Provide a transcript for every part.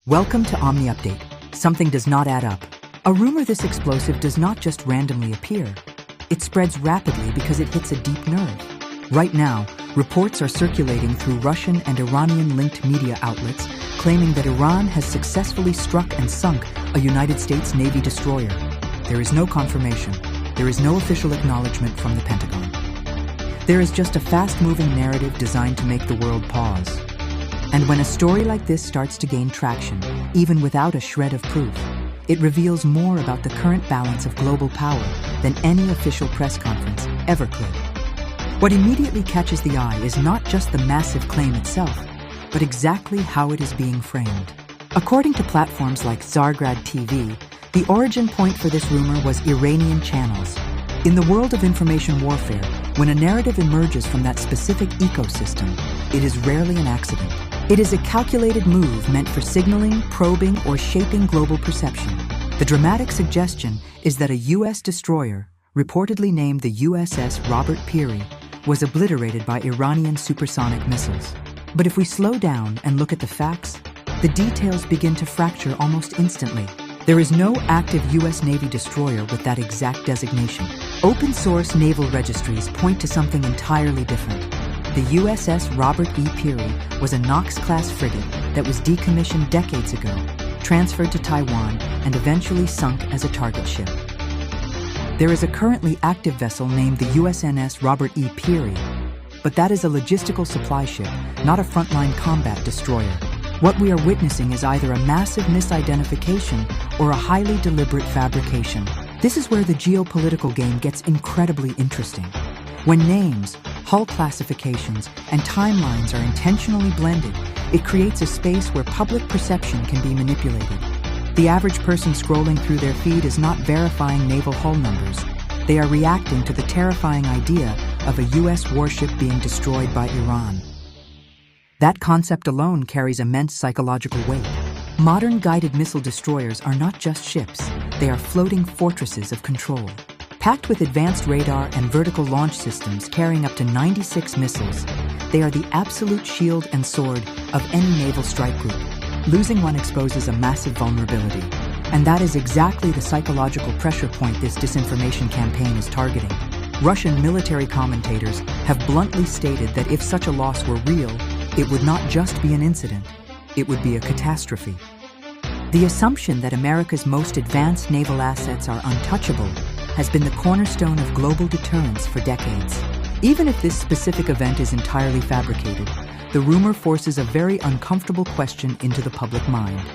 Welcome to Omni Update. Something does not add up. A rumor this explosive does not just randomly appear. It spreads rapidly because it hits a deep nerve. Right now, reports are circulating through Russian and Iranian-linked media outlets claiming that Iran has successfully struck and sunk a United States Navy destroyer. There is no confirmation. There is no official acknowledgement from the Pentagon. There is just a fast-moving narrative designed to make the world pause. And when a story like this starts to gain traction, even without a shred of proof, it reveals more about the current balance of global power than any official press conference ever could. What immediately catches the eye is not just the massive claim itself, but exactly how it is being framed. According to platforms like Zargrad TV, the origin point for this rumor was Iranian channels. In the world of information warfare, when a narrative emerges from that specific ecosystem, it is rarely an accident. It is a calculated move meant for signaling, probing, or shaping global perception. The dramatic suggestion is that a U.S. destroyer, reportedly named the USS Robert Peary, was obliterated by Iranian supersonic missiles. But if we slow down and look at the facts, the details begin to fracture almost instantly. There is no active U.S. Navy destroyer with that exact designation. Open-source naval registries point to something entirely different. The USS Robert E. Peary was a Knox-class frigate that was decommissioned decades ago, transferred to Taiwan, and eventually sunk as a target ship. There is a currently active vessel named the USNS Robert E. Peary, but that is a logistical supply ship, not a frontline combat destroyer. What we are witnessing is either a massive misidentification or a highly deliberate fabrication. This is where the geopolitical game gets incredibly interesting. When names, hull classifications, and timelines are intentionally blended, it creates a space where public perception can be manipulated. The average person scrolling through their feed is not verifying naval hull numbers. They are reacting to the terrifying idea of a U.S. warship being destroyed by Iran. That concept alone carries immense psychological weight. Modern guided missile destroyers are not just ships, they are floating fortresses of control. Packed with advanced radar and vertical launch systems carrying up to 96 missiles, they are the absolute shield and sword of any naval strike group. Losing one exposes a massive vulnerability, and that is exactly the psychological pressure point this disinformation campaign is targeting. Russian military commentators have bluntly stated that if such a loss were real, it would not just be an incident, it would be a catastrophe. The assumption that America's most advanced naval assets are untouchable has been the cornerstone of global deterrence for decades. Even if this specific event is entirely fabricated, the rumor forces a very uncomfortable question into the public mind.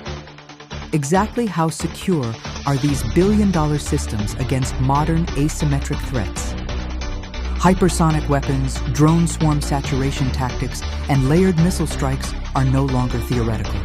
Exactly how secure are these billion-dollar systems against modern asymmetric threats? Hypersonic weapons, drone swarm saturation tactics, and layered missile strikes are no longer theoretical.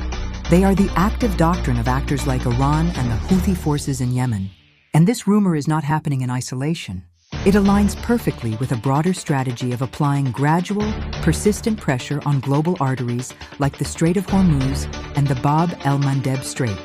They are the active doctrine of actors like Iran and the Houthi forces in Yemen. And this rumor is not happening in isolation. It aligns perfectly with a broader strategy of applying gradual, persistent pressure on global arteries like the Strait of Hormuz and the Bab el-Mandeb Strait.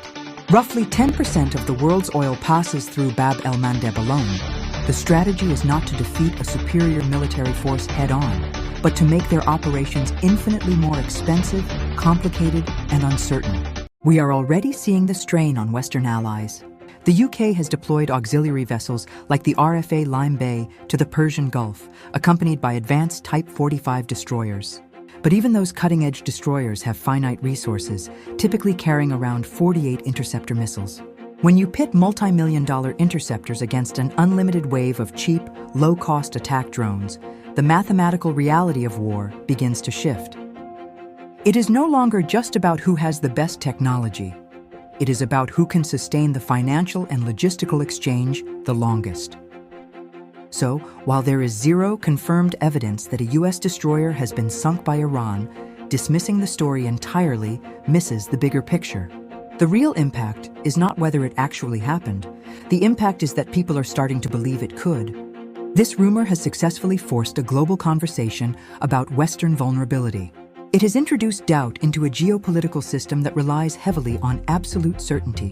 Roughly 10% of the world's oil passes through Bab el-Mandeb alone. The strategy is not to defeat a superior military force head-on, but to make their operations infinitely more expensive, complicated, and uncertain. We are already seeing the strain on Western allies. The UK has deployed auxiliary vessels like the RFA Lime Bay to the Persian Gulf, accompanied by advanced Type 45 destroyers. But even those cutting-edge destroyers have finite resources, typically carrying around 48 interceptor missiles. When you pit multi-million-dollar interceptors against an unlimited wave of cheap, low-cost attack drones, the mathematical reality of war begins to shift. It is no longer just about who has the best technology. It is about who can sustain the financial and logistical exchange the longest. So, while there is zero confirmed evidence that a U.S. destroyer has been sunk by Iran, dismissing the story entirely misses the bigger picture. The real impact is not whether it actually happened. The impact is that people are starting to believe it could. This rumor has successfully forced a global conversation about Western vulnerability. It has introduced doubt into a geopolitical system that relies heavily on absolute certainty.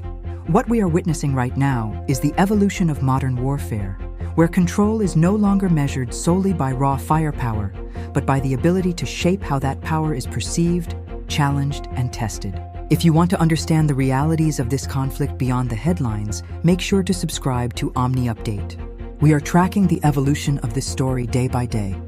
What we are witnessing right now is the evolution of modern warfare, where control is no longer measured solely by raw firepower, but by the ability to shape how that power is perceived, challenged, and tested. If you want to understand the realities of this conflict beyond the headlines, make sure to subscribe to Omni Update. We are tracking the evolution of this story day by day.